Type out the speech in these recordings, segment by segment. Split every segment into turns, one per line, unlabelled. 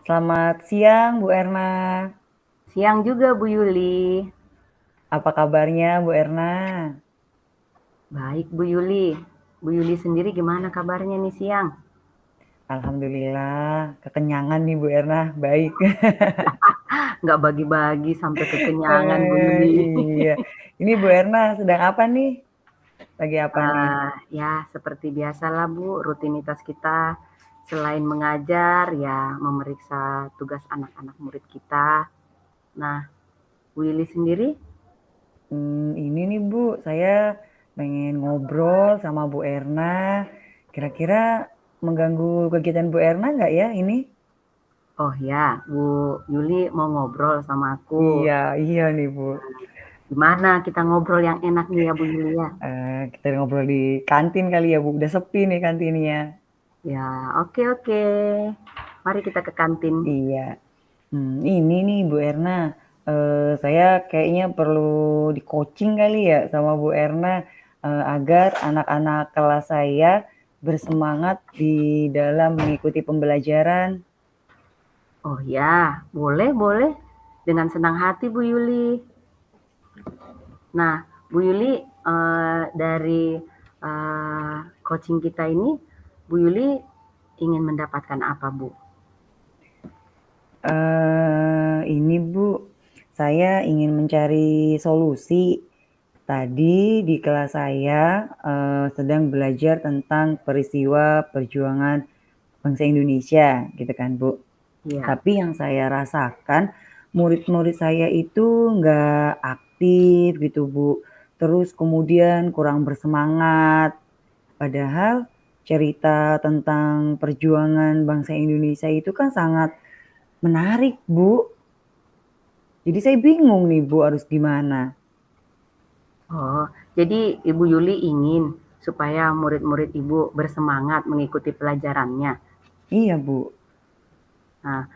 Selamat siang, Bu Erna.
Siang juga Bu Yuli.
Apa kabarnya, Bu Erna?
Baik Bu Yuli. Bu Yuli sendiri gimana kabarnya nih siang?
Alhamdulillah, kekenyangan nih Bu Erna. Baik.
Nggak bagi-bagi sampai kekenyangan Bu Yuli.
Iya. Ini Bu Erna sedang apa nih? Lagi apa nih?
Ya seperti biasalah Bu, rutinitas kita selain mengajar ya memeriksa tugas anak-anak murid kita. Nah, Bu Yuli sendiri?
Ini nih Bu, saya pengen ngobrol sama Bu Erna. Kira-kira mengganggu kegiatan Bu Erna nggak ya ini?
Oh ya, Bu Yuli mau ngobrol sama aku.
Iya, iya nih Bu.
Gimana kita ngobrol yang enak nih ya Bu Yuli ya?
Kita ngobrol di kantin kali ya Bu. Udah sepi nih kantinnya.
Ya, oke oke. Mari kita ke kantin.
Iya. Ini nih Bu Erna, saya kayaknya perlu di-coaching kali ya sama Bu Erna, agar anak-anak kelas saya bersemangat di dalam mengikuti pembelajaran.
Oh ya, boleh, boleh. Dengan senang hati Bu Yuli. Nah, Bu Yuli, dari coaching kita ini, Bu Yuli ingin mendapatkan apa Bu?
Ini Bu, saya ingin mencari solusi. Tadi di kelas saya sedang belajar tentang peristiwa perjuangan bangsa Indonesia, gitu kan Bu.
Ya,
Tapi yang saya rasakan murid-murid saya itu nggak aktif gitu Bu. Terus kemudian kurang bersemangat. Padahal cerita tentang perjuangan bangsa Indonesia itu kan sangat menarik Bu. Jadi saya bingung nih Bu harus gimana.
oh, jadi Ibu Yuli ingin supaya murid-murid Ibu bersemangat mengikuti pelajarannya.
Iya Bu.
Nah,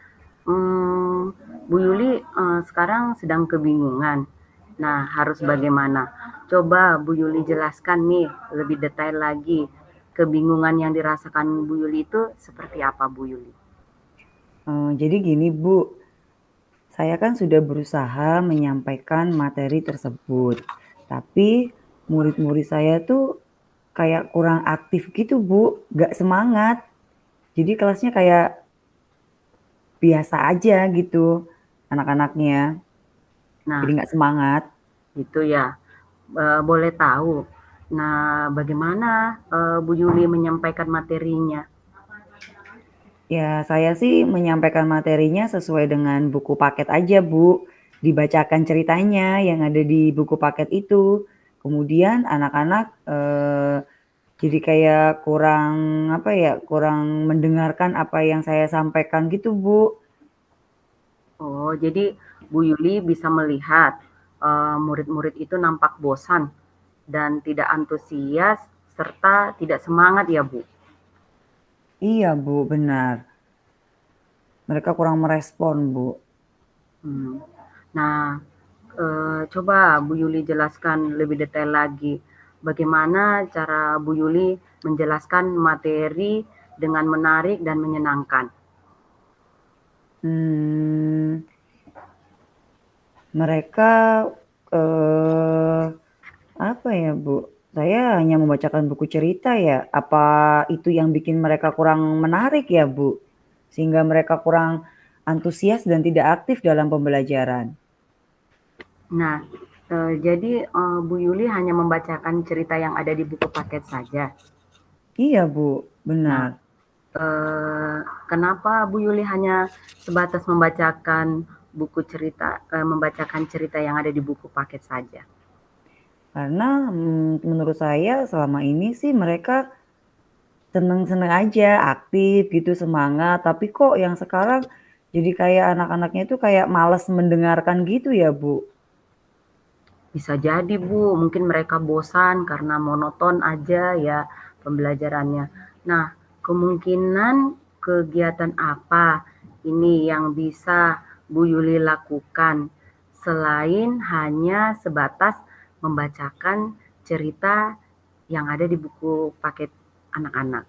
Bu Yuli sekarang sedang kebingungan. Nah, harus bagaimana? Coba Bu Yuli jelaskan nih lebih detail lagi. Kebingungan yang dirasakan Bu Yuli itu seperti apa Bu Yuli?
Jadi gini Bu, saya kan sudah berusaha menyampaikan materi tersebut. Tapi murid-murid saya tuh kayak kurang aktif gitu Bu, gak semangat. Jadi kelasnya kayak biasa aja gitu anak-anaknya. Jadi
Nah,
gak semangat.
itu ya. Boleh tahu. Nah, bagaimana Bu Yuli menyampaikan materinya?
Ya saya sih menyampaikan materinya sesuai dengan buku paket aja Bu. Dibacakan ceritanya yang ada di buku paket itu. Kemudian anak-anak jadi kayak kurang apa ya, kurang mendengarkan apa yang saya sampaikan gitu Bu.
Oh, jadi Bu Yuli bisa melihat murid-murid itu nampak bosan dan tidak antusias serta tidak semangat ya Bu.
Iya Bu, benar. Mereka kurang merespon Bu.
Hmm. Nah, coba Bu Yuli jelaskan lebih detail lagi. Bagaimana cara Bu Yuli menjelaskan materi dengan menarik dan menyenangkan?
Hmm, mereka eh apa ya Bu? Saya hanya membacakan buku cerita ya. Apa itu yang bikin mereka kurang menarik ya Bu? Sehingga mereka kurang antusias dan tidak aktif dalam pembelajaran.
Nah, jadi Bu Yuli hanya membacakan cerita yang ada di buku paket saja.
Iya Bu,
Nah,
benar.
eee, kenapa Bu Yuli hanya sebatas membacakan cerita yang ada di buku paket saja?
Karena menurut saya selama ini sih mereka seneng-seneng aja, aktif gitu, semangat. Tapi kok yang sekarang jadi kayak anak-anaknya itu kayak males mendengarkan gitu ya Bu?
Bisa jadi Bu, mungkin mereka bosan karena monoton aja ya pembelajarannya. Nah, kemungkinan kegiatan apa ini yang bisa Bu Yuli lakukan selain hanya sebatas membacakan cerita yang ada di buku paket anak-anak?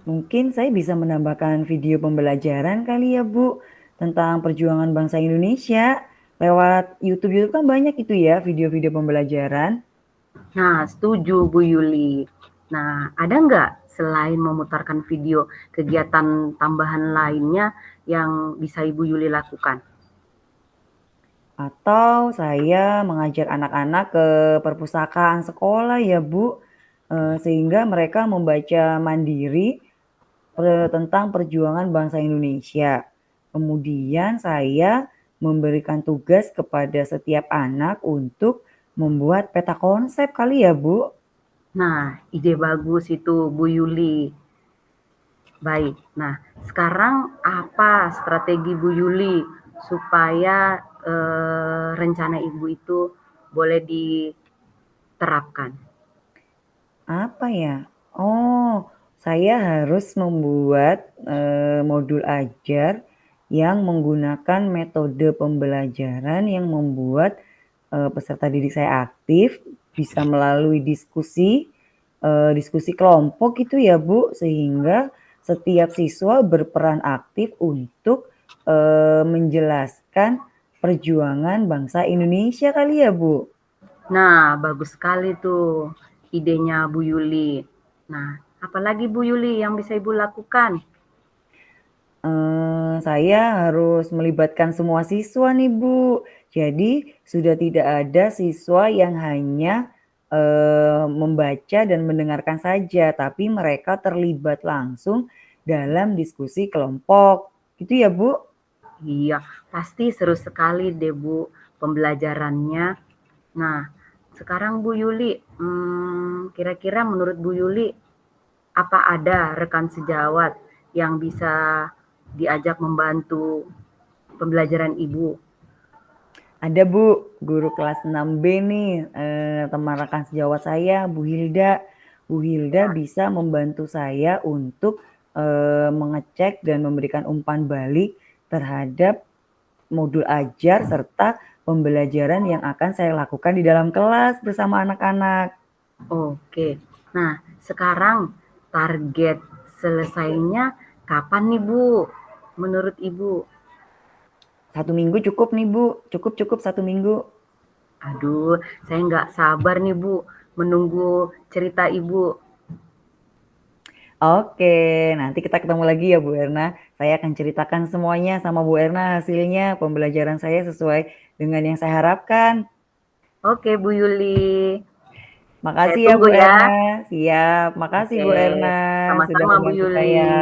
Mungkin saya bisa menambahkan video pembelajaran kali ya Bu, tentang perjuangan bangsa Indonesia. Lewat YouTube kan banyak itu ya video-video pembelajaran.
Nah, setuju Bu Yuli. Nah, ada nggak selain memutarkan video, kegiatan tambahan lainnya yang bisa Ibu Yuli lakukan?
Atau saya mengajar anak-anak ke perpustakaan sekolah ya Bu, sehingga mereka membaca mandiri tentang perjuangan bangsa Indonesia. Kemudian saya memberikan tugas kepada setiap anak untuk membuat peta konsep kali ya Bu?
Nah, ide bagus itu Bu Yuli. Baik. Nah, sekarang apa strategi Bu Yuli supaya rencana Ibu itu boleh diterapkan?
Apa ya? Oh, saya harus membuat, modul ajar yang menggunakan metode pembelajaran yang membuat, peserta didik saya aktif, bisa melalui diskusi kelompok gitu ya, Bu, sehingga setiap siswa berperan aktif untuk, menjelaskan perjuangan bangsa Indonesia kali ya, Bu?
Nah, bagus sekali tuh idenya Bu Yuli. Nah, apalagi Bu Yuli yang bisa Ibu lakukan?
Saya harus melibatkan semua siswa nih, Bu. Jadi sudah tidak ada siswa yang hanya, membaca dan mendengarkan saja, tapi mereka terlibat langsung dalam diskusi kelompok. Gitu ya, Bu?
Iya, pasti seru sekali deh Bu pembelajarannya. Nah, sekarang Bu Yuli, kira-kira menurut Bu Yuli, apa ada rekan sejawat yang bisa diajak membantu pembelajaran Ibu?
Ada, Bu, guru kelas 6B nih, teman rekan sejawat saya, Bu Hilda. Bu Hilda bisa membantu saya untuk, mengecek dan memberikan umpan balik terhadap modul ajar serta pembelajaran yang akan saya lakukan di dalam kelas bersama anak-anak.
Oke. Nah, sekarang target selesainya kapan nih Bu? Menurut Ibu?
1 minggu cukup nih, Bu, cukup 1 minggu.
Aduh, saya nggak sabar nih Bu menunggu cerita Ibu.
Oke, nanti kita ketemu lagi ya Bu Erna. Saya akan ceritakan semuanya sama Bu Erna hasilnya pembelajaran saya sesuai dengan yang saya harapkan.
Oke Bu Yuli, saya
Makasih ya
tunggu
Bu
ya.
Erna. Siap, makasih
Oke,
Bu Erna sudah
sama-sama Bu
membantu
Yuli.
saya.